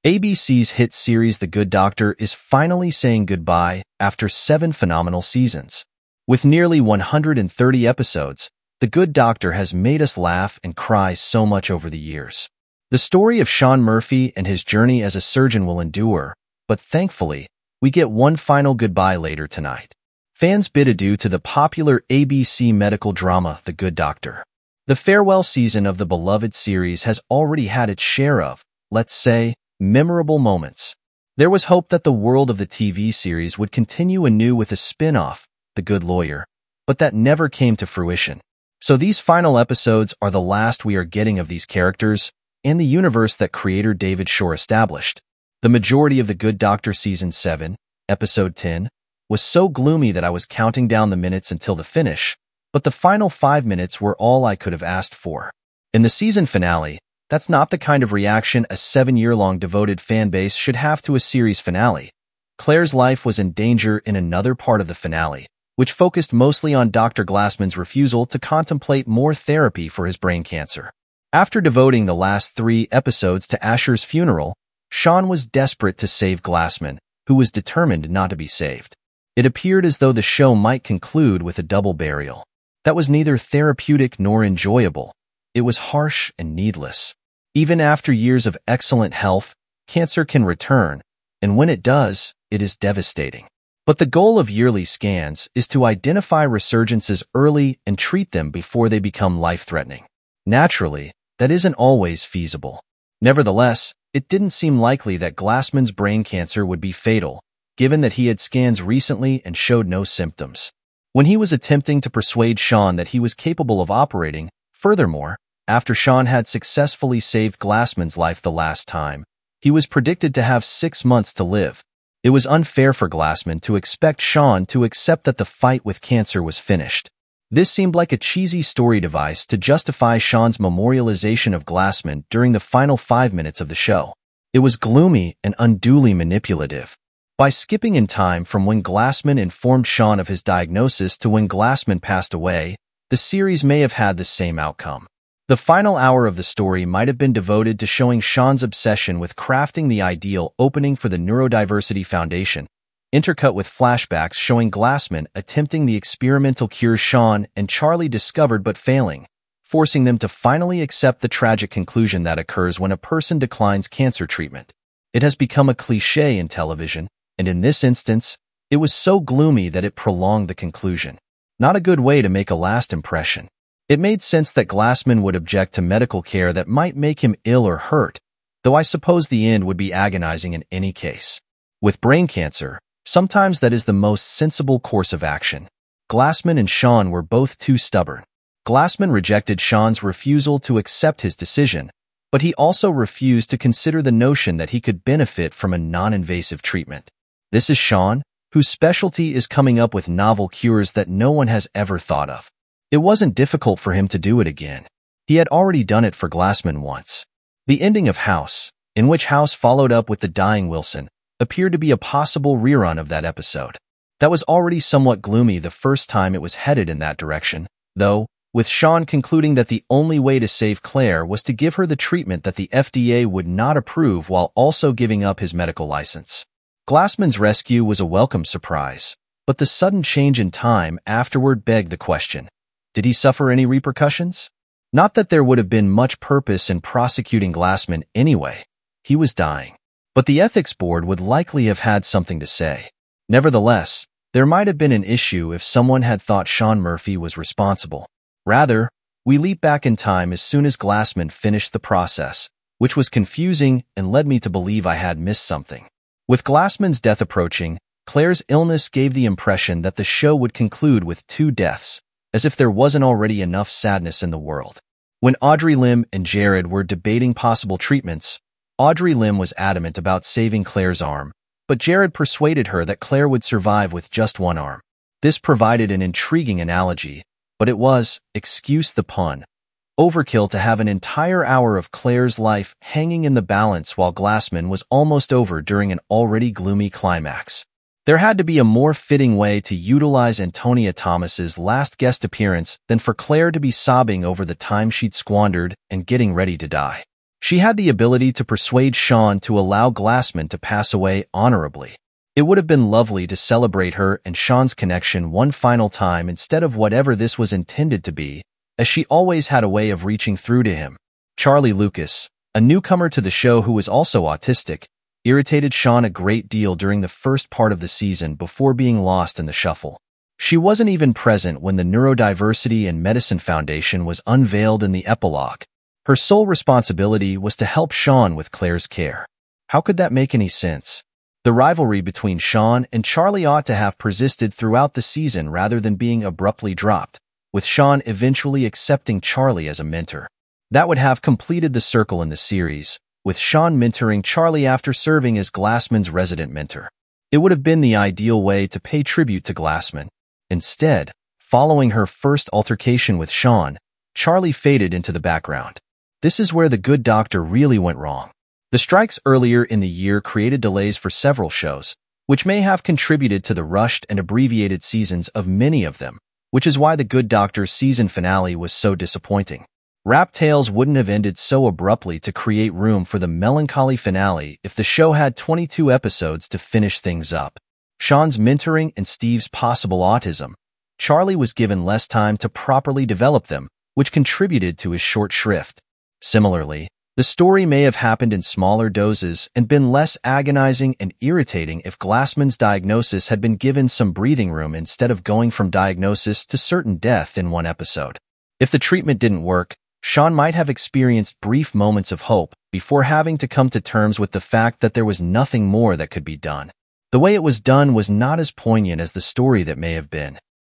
ABC's hit series The Good Doctor is finally saying goodbye after 7 phenomenal seasons. With nearly 130 episodes, The Good Doctor has made us laugh and cry so much over the years. The story of Sean Murphy and his journey as a surgeon will endure, but thankfully, we get one final goodbye later tonight. Fans bid adieu to the popular ABC medical drama The Good Doctor. The farewell season of the beloved series has already had its share of, let's say, memorable moments. There was hope that the world of the TV series would continue anew with a spin-off, The Good Lawyer, but that never came to fruition. So these final episodes are the last we are getting of these characters and the universe that creator David Shore established. The majority of The Good Doctor Season 7, Episode 10, was so gloomy that I was counting down the minutes until the finish, but the final 5 minutes were all I could have asked for. In the season finale, that's not the kind of reaction a 7-year-long devoted fanbase should have to a series finale. Claire's life was in danger in another part of the finale, which focused mostly on Dr. Glassman's refusal to contemplate more therapy for his brain cancer. After devoting the last 3 episodes to Asher's funeral, Sean was desperate to save Glassman, who was determined not to be saved. It appeared as though the show might conclude with a double burial. That was neither therapeutic nor enjoyable. It was harsh and needless. Even after years of excellent health, cancer can return, and when it does, it is devastating. But the goal of yearly scans is to identify resurgences early and treat them before they become life-threatening. Naturally, that isn't always feasible. Nevertheless, it didn't seem likely that Glassman's brain cancer would be fatal, given that he had scans recently and showed no symptoms. When he was attempting to persuade Sean that he was capable of operating, furthermore, after Sean had successfully saved Glassman's life the last time, he was predicted to have 6 months to live. It was unfair for Glassman to expect Sean to accept that the fight with cancer was finished. This seemed like a cheesy story device to justify Sean's memorialization of Glassman during the final 5 minutes of the show. It was gloomy and unduly manipulative. By skipping in time from when Glassman informed Sean of his diagnosis to when Glassman passed away, the series may have had the same outcome. The final hour of the story might have been devoted to showing Sean's obsession with crafting the ideal opening for the Neurodiversity Foundation, intercut with flashbacks showing Glassman attempting the experimental cure Sean and Charlie discovered but failing, forcing them to finally accept the tragic conclusion that occurs when a person declines cancer treatment. It has become a cliché in television, and in this instance, it was so gloomy that it prolonged the conclusion. Not a good way to make a last impression. It made sense that Glassman would object to medical care that might make him ill or hurt, though I suppose the end would be agonizing in any case. With brain cancer, sometimes that is the most sensible course of action. Glassman and Sean were both too stubborn. Glassman rejected Sean's refusal to accept his decision, but he also refused to consider the notion that he could benefit from a non-invasive treatment. This is Sean, whose specialty is coming up with novel cures that no one has ever thought of. It wasn't difficult for him to do it again. He had already done it for Glassman once. The ending of House, in which House followed up with the dying Wilson, appeared to be a possible rerun of that episode. That was already somewhat gloomy the first time it was headed in that direction, though, with Sean concluding that the only way to save Claire was to give her the treatment that the FDA would not approve while also giving up his medical license. Glassman's rescue was a welcome surprise, but the sudden change in time afterward begged the question. Did he suffer any repercussions? Not that there would have been much purpose in prosecuting Glassman anyway. He was dying. But the ethics board would likely have had something to say. Nevertheless, there might have been an issue if someone had thought Sean Murphy was responsible. Rather, we leap back in time as soon as Glassman finished the process, which was confusing and led me to believe I had missed something. With Glassman's death approaching, Claire's illness gave the impression that the show would conclude with 2 deaths, as if there wasn't already enough sadness in the world. When Audrey Lim and Jared were debating possible treatments, Audrey Lim was adamant about saving Claire's arm, but Jared persuaded her that Claire would survive with just one arm. This provided an intriguing analogy, but it was, excuse the pun, overkill to have an entire hour of Claire's life hanging in the balance while Glassman was almost over during an already gloomy climax. There had to be a more fitting way to utilize Antonia Thomas's last guest appearance than for Claire to be sobbing over the time she'd squandered and getting ready to die. She had the ability to persuade Sean to allow Glassman to pass away honorably. It would have been lovely to celebrate her and Sean's connection one final time instead of whatever this was intended to be, as she always had a way of reaching through to him. Charlie Lucas, a newcomer to the show who was also autistic, irritated Sean a great deal during the first part of the season before being lost in the shuffle. She wasn't even present when the Neurodiversity and Medicine Foundation was unveiled in the epilogue. Her sole responsibility was to help Sean with Claire's care. How could that make any sense? The rivalry between Sean and Charlie ought to have persisted throughout the season rather than being abruptly dropped, with Sean eventually accepting Charlie as a mentor. That would have completed the circle in the series, with Sean mentoring Charlie after serving as Glassman's resident mentor. It would have been the ideal way to pay tribute to Glassman. Instead, following her first altercation with Sean, Charlie faded into the background. This is where The Good Doctor really went wrong. The strikes earlier in the year created delays for several shows, which may have contributed to the rushed and abbreviated seasons of many of them, which is why The Good Doctor's season finale was so disappointing. Rat Tales wouldn't have ended so abruptly to create room for the melancholy finale if the show had 22 episodes to finish things up. Sean's mentoring and Steve's possible autism, Charlie was given less time to properly develop them, which contributed to his short shrift. Similarly, the story may have happened in smaller doses and been less agonizing and irritating if Glassman's diagnosis had been given some breathing room instead of going from diagnosis to certain death in one episode. If the treatment didn't work, Sean might have experienced brief moments of hope before having to come to terms with the fact that there was nothing more that could be done. The way it was done was not as poignant as the story that may have been.